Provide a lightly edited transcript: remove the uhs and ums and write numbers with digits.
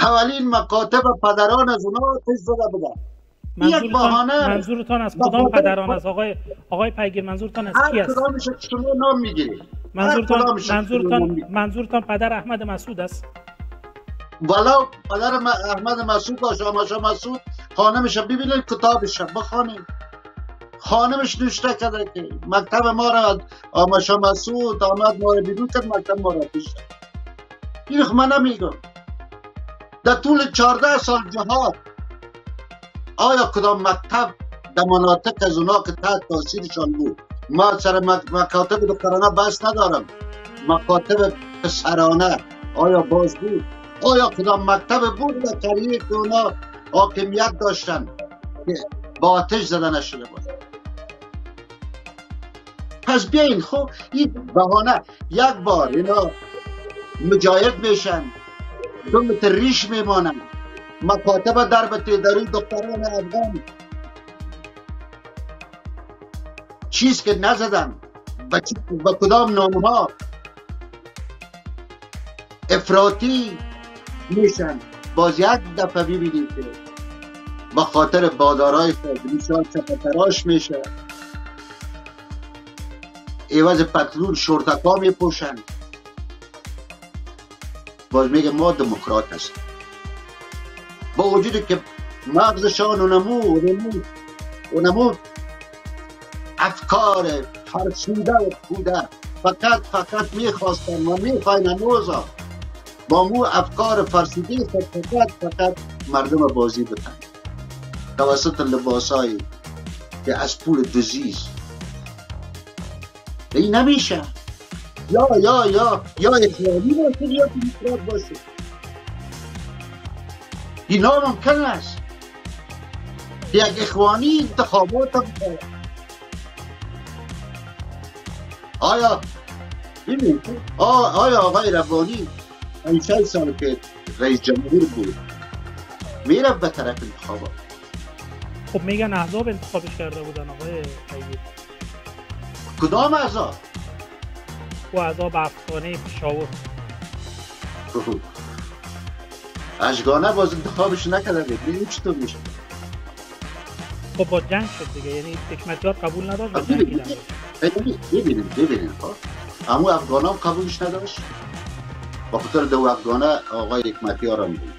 اولین مکاتب پدران از اونها آتش زده بودن. یک بهانه. منظورتان از کدام پدران؟ از آقای پیگیر منظورتان از کی است؟ هر کدامش شما نام میگیرید. منظورتان پدر احمد مسعود است؟ ولو پدر احمد مسعود باشه، آماشا مسعود خانمش ببینید، کتابش بخوانید، خانمش نوشته کرده که مکتب ما را آماشا مسعود آمد ما را بیرون کرد، مکتب ما را کشت. این من نمیگم. در طول 14 سال جهاد آیا کدام مکتب در مناطق از اونا که تحت تاثیرشان بود، ما سر مکاتب دخترانه بحث ندارم، مکاتب پسرانه آیا باز بود؟ آیا کدام مکتب بود در قریه که اونا حاکمیت داشتن که با آتش زده نشده بود؟ پس بیاین خب این بهانه، یک بار اینا مجاهد میشن، 2 متر ریش میمانن، مکاتب در به تیداری دختران افغان چیز که نزدن با کدام نامها افراطی میشن. باز یک دفعه ببینید که با خاطر بادارای فاضلیشان چپتراش میشه، عوض پتلون شورتکا میپوشن، باز میگه ما دموکرات هستیم، با وجودی که مغزشان اونمو افکار فرسوده و بوده، فقط میخواستن و میخواین نوزا با مو افکار فرسوده فقط مردم بازی بتن توسط لباسایی که از پول دوزیز. این نمیشه. یا اخوانی باشه یا دموکرات باشه، این ناممکن است که یک اخوانی انتخابات بکنه. آیا آقای ربانی 5 سال که رئیس جمهور بود میره به طرف انتخابات؟ خب میگن احزاب انتخابش کرده بودن آقای پیگیر. کدام احزاب؟ و احزاب افغانی پشاور. اشگانه باز انتخابش نکرده ببینید چطور میشه. خب با جنگ شد دیگه، یعنی حکمتیار قبول نداشت و جنگیدن. ببینید اما افغان هم قبولش نداشت، با خاطر 2 افغانه آقای حکمتیار هم بود.